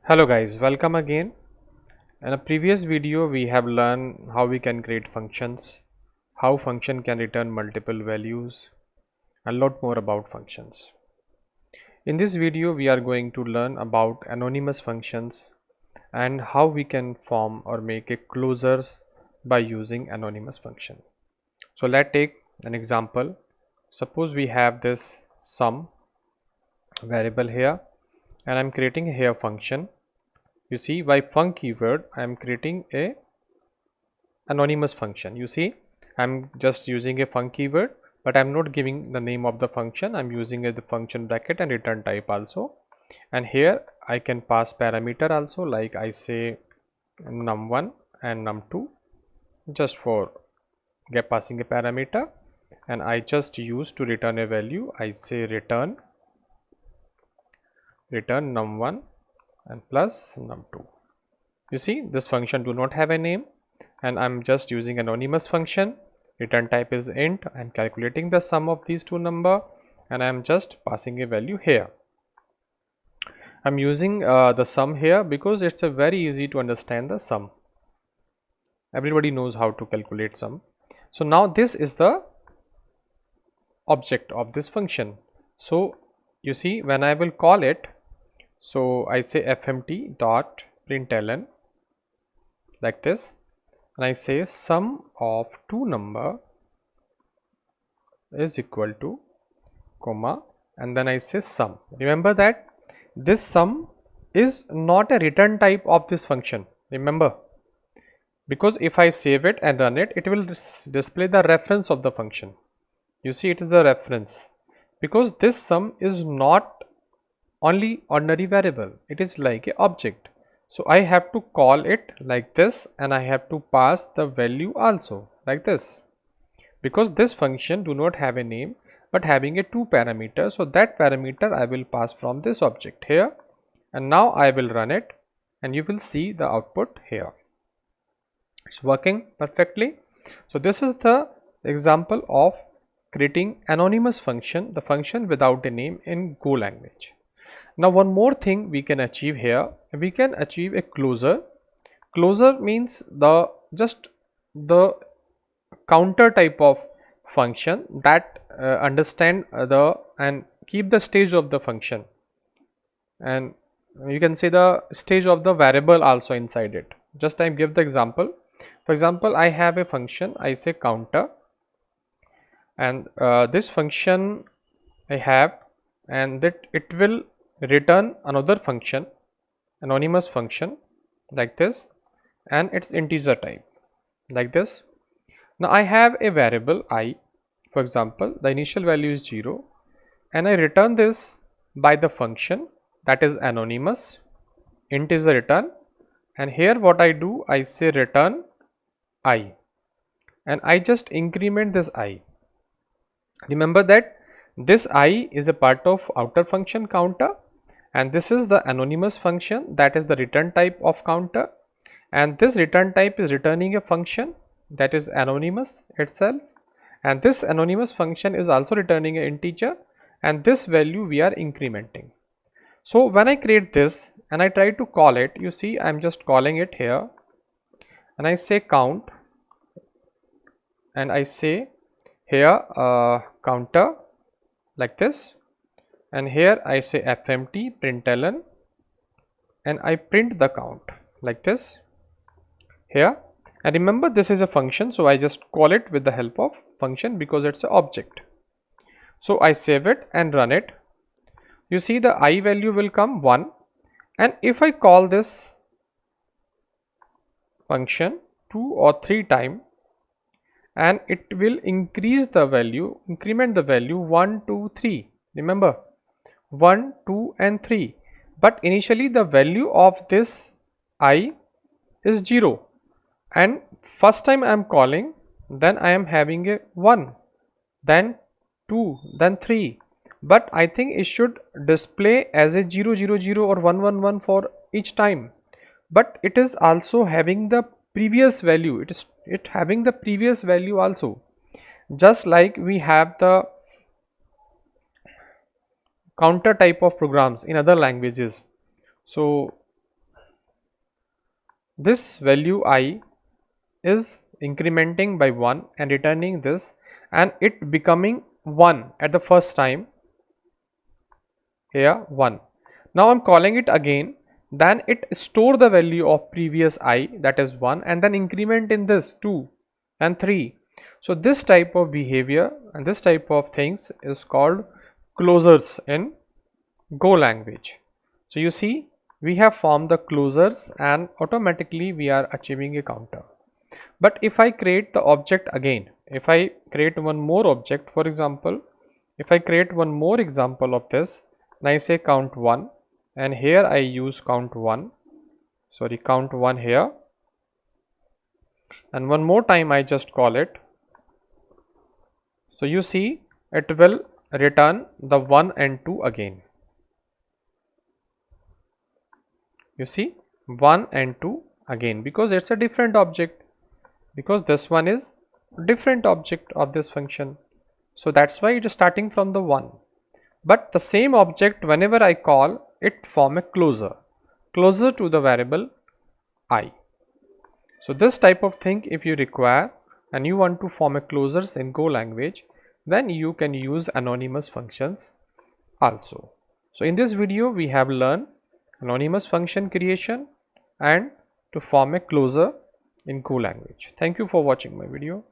Hello guys, welcome again. In a previous video we have learned how we can create functions, how function can return multiple values, and a lot more about functions. In this video we are going to learn about anonymous functions and how we can form or make a closures by using anonymous function. So let's take an example. Suppose we have this sum variable here and I'm creating a here function. You see, by func keyword I am creating a anonymous function. You see, I'm just using a func keyword, but I'm not giving the name of the function. I'm using the function bracket and return type also. And here I can pass parameter also, like I say num1 and num2 just for passing a parameter, and I just use to return a value. I say return num1 and plus num2. You see, this function do not have a name and I'm just using anonymous function. Return type is int. I'm calculating the sum of these two number and I'm just passing a value here. I'm using the sum here because it's a very easy to understand the sum. Everybody knows how to calculate sum. So now this is the object of this function. So you see, when I will call it, so I say fmt dot println like this, and I say sum of two number is equal to comma, and then I say sum. Remember that this sum is not a return type of this function, remember, because if I save it and run it, it will display the reference of the function. You see, it is the reference because this sum is not only ordinary variable, it is like a object. So I have to call it like this and I have to pass the value also like this, because this function do not have a name but having a two parameter. So that parameter I will pass from this object here, and now I will run it and you will see the output here. It's working perfectly. So this is the example of creating anonymous function, the function without a name in Go language. Now one more thing we can achieve here, we can achieve a closure. Closure means just the counter type of function that understand the and keep the stage of the function, and you can say the stage of the variable also inside it. Just I give the example. For example, I have a function, I say counter, and this function I have, and that it will return another function, anonymous function like this, and it's integer type like this. Now I have a variable I, for example, the initial value is 0, and I return this by the function that is anonymous, int is a return, and here what I do, I say return I, and I just increment this I. Remember that this I is a part of outer function counter, and this is the anonymous function that is the return type of counter, and this return type is returning a function that is anonymous itself, and this anonymous function is also returning an integer, and this value we are incrementing. So when I create this and I try to call it, you see I'm just calling it here, and I say count, and I say here counter like this, and here I say fmt println, and I print the count like this here. And remember, this is a function, so I just call it with the help of function because it's an object. So I save it and run it. You see the I value will come 1, and if I call this function 2 or 3 times, and it will increase the value, increment the value 1, 2, 3. Remember 1, 2 and 3, but initially the value of this I is 0, and first time I am calling, then I am having a 1, then 2, then 3, but I think it should display as a 0, 0, 0 or 1, 1, 1 for each time, but it is also having the previous value, it having the previous value also, just like we have the counter type of programs in other languages. So this value I is incrementing by 1 and returning this, and it becoming 1 at the first time, here 1. Now I'm calling it again, then it store the value of previous I, that is 1, and then increment in this 2 and 3. So this type of behavior and this type of things is called closures in Go language. So you see, we have formed the closures and automatically we are achieving a counter. But if I create the object again, if I create one more object, for example, if I create one more example of this, and I say count 1, and here I use count 1 here, and one more time I just call it. So you see, it will return the 1 and 2 again. You see, 1 and 2 again, because it's a different object, because this one is different object of this function. So that's why it is starting from the 1. But the same object, whenever I call it, form a closure to the variable I. So this type of thing, if you require and you want to form a closures in Go language, then you can use anonymous functions also. So in this video we have learned anonymous function creation and to form a closure in Go language. Thank you for watching my video.